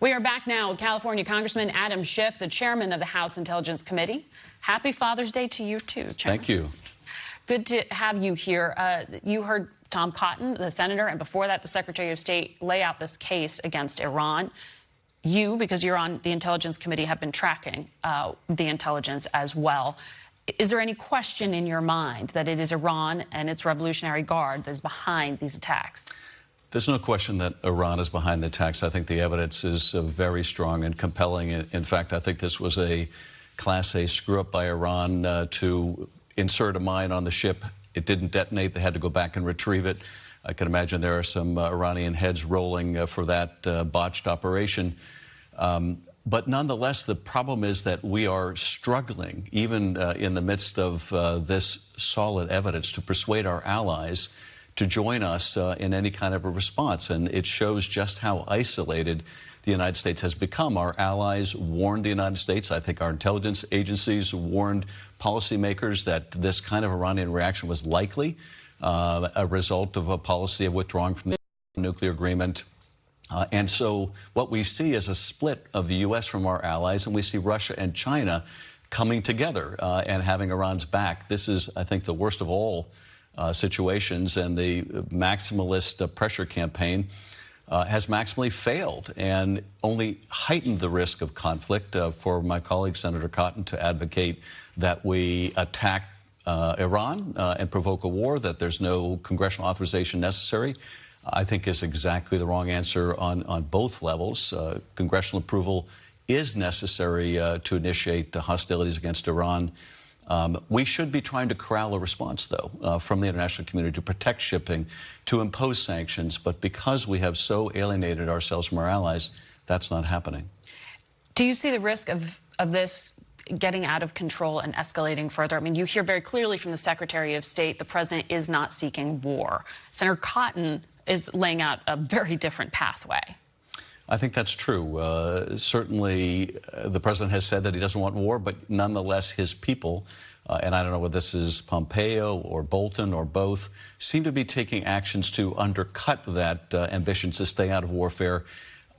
We are back now with California Congressman Adam Schiff, the chairman of the House Intelligence Committee. Happy Father's Day to you, too, Chairman. Thank you. Good to have you here. You heard Tom Cotton, the senator, and before that, the Secretary of State, lay out this case against Iran. You, because you're on the Intelligence Committee, have been tracking the intelligence as well. Is there any question in your mind that it is Iran and its Revolutionary Guard that is behind these attacks? There's no question that Iran is behind the attacks. I think the evidence is very strong and compelling. In fact, I think this was a Class A screw-up by Iran to insert a mine on the ship. It didn't detonate. They had to go back and retrieve it. I can imagine there are some Iranian heads rolling for that botched operation. But nonetheless, the problem is that we are struggling, even in the midst of this solid evidence, to persuade our allies to join us in any kind of a response. And it shows just how isolated the United States has become. Our allies warned the United States. I think our intelligence agencies warned policymakers that this kind of Iranian reaction was likely a result of a policy of withdrawing from the nuclear agreement. And so what we see is a split of the U.S. from our allies, and we see Russia and China coming together and having Iran's back. This is, I think, the worst of all situations, and the maximalist pressure campaign has maximally failed and only heightened the risk of conflict. For my colleague, Senator Cotton, to advocate that we attack Iran and provoke a war, that there's no congressional authorization necessary, I think is exactly the wrong answer on both levels. Congressional approval is necessary to initiate hostilities against Iran. We should be trying to corral a response, though, from the international community to protect shipping, to impose sanctions. But because we have so alienated ourselves from our allies, that's not happening. Do you see the risk of this getting out of control and escalating further? I mean, you hear very clearly from the Secretary of State the president is not seeking war. Senator Cotton is laying out a very different pathway. I think that's true. Certainly, the president has said that he doesn't want war, but nonetheless, his people, and I don't know whether this is Pompeo or Bolton or both, seem to be taking actions to undercut that ambition to stay out of warfare.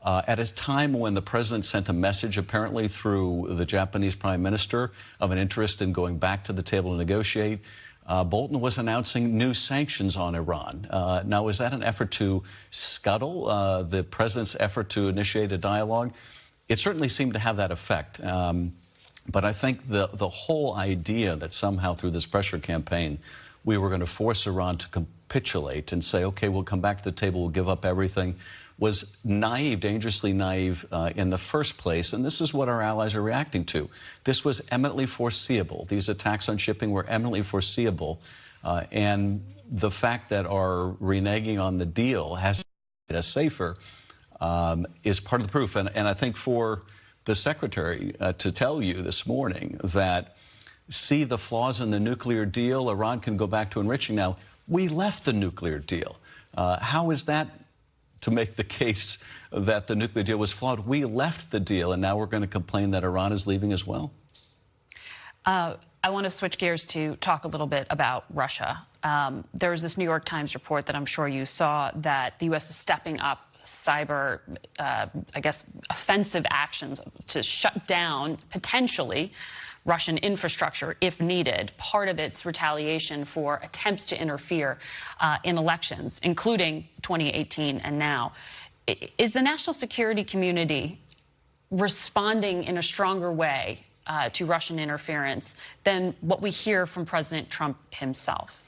At a time when the president sent a message, apparently through the Japanese prime minister, of an interest in going back to the table to negotiate, Bolton was announcing new sanctions on Iran. Now, is that an effort to scuttle the president's effort to initiate a dialogue? It certainly seemed to have that effect. But I think the whole idea that somehow through this pressure campaign we were going to force Iran to capitulate and say, okay, we'll come back to the table, we'll give up everything, was naive, dangerously naive in the first place. And this is what our allies are reacting to. This was eminently foreseeable. These attacks on shipping were eminently foreseeable. And the fact that our reneging on the deal has made us safer is part of the proof. And I think for the Secretary to tell you this morning that see the flaws in the nuclear deal, Iran can go back to enriching now. We left the nuclear deal. How is that to make the case that the nuclear deal was flawed? We left the deal, and now we're going to complain that Iran is leaving as well? I want to switch gears to talk a little bit about Russia. There was this New York Times report that I'm sure you saw that the U.S. is stepping up cyber, I guess, offensive actions to shut down, potentially, Russian infrastructure if needed, part of its retaliation for attempts to interfere in elections, including 2018 and now. Is the national security community responding in a stronger way to Russian interference than what we hear from President Trump himself?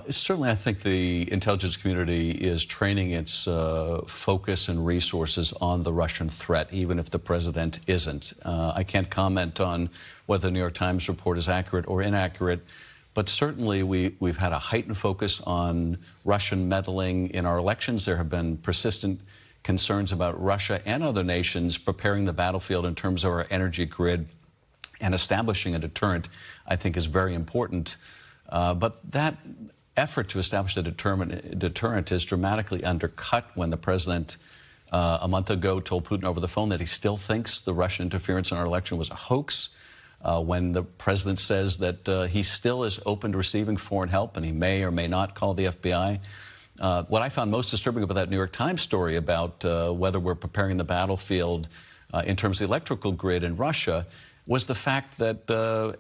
Certainly, I think the intelligence community is training its focus and resources on the Russian threat, even if the president isn't. I can't comment on whether the New York Times report is accurate or inaccurate, but certainly we've had a heightened focus on Russian meddling in our elections. There have been persistent concerns about Russia and other nations preparing the battlefield in terms of our energy grid, and establishing a deterrent, I think, is very important. But that effort to establish a deterrent is dramatically undercut when the president a month ago told Putin over the phone that he still thinks the Russian interference in our election was a hoax, when the president says that he still is open to receiving foreign help and he may or may not call the FBI. What I found most disturbing about that New York Times story about whether we're preparing the battlefield in terms of the electrical grid in Russia was the fact that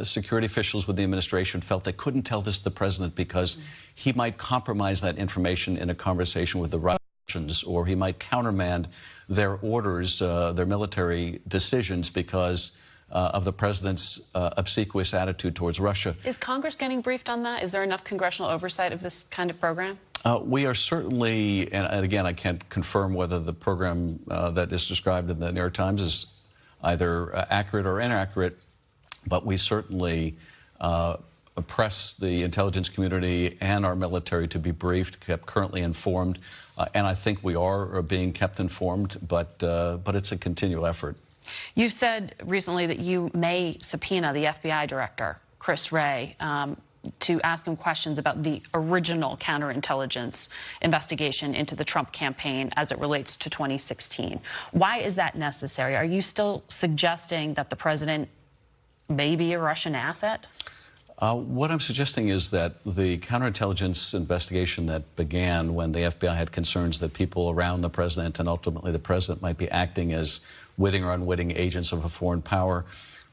security officials with the administration felt they couldn't tell this to the president because he might compromise that information in a conversation with the Russians, or he might countermand their orders, their military decisions, because of the president's obsequious attitude towards Russia. Is Congress getting briefed on that? Is there enough congressional oversight of this kind of program? We are certainly, and again, I can't confirm whether the program that is described in the New York Times is either accurate or inaccurate, but we certainly press the intelligence community and our military to be briefed, kept currently informed, and I think we are being kept informed, but it's a continual effort. You said recently that you may subpoena the FBI director, Chris Wray, to ask him questions about the original counterintelligence investigation into the Trump campaign as it relates to 2016. Why is that necessary? Are you still suggesting that the president may be a Russian asset? What I'm suggesting is that the counterintelligence investigation that began when the FBI had concerns that people around the president and ultimately the president might be acting as witting or unwitting agents of a foreign power,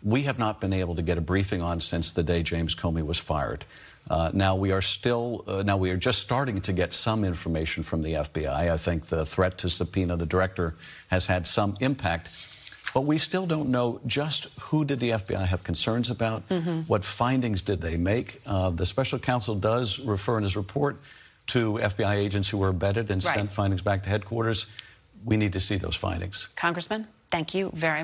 we have not been able to get a briefing on since the day James Comey was fired. Now we are just starting to get some information from the FBI. I think the threat to subpoena the director has had some impact, but we still don't know just who did the FBI have concerns about, what findings did they make. The special counsel does refer in his report to FBI agents who were embedded and sent findings back to headquarters. We need to see those findings. Congressman, thank you very much.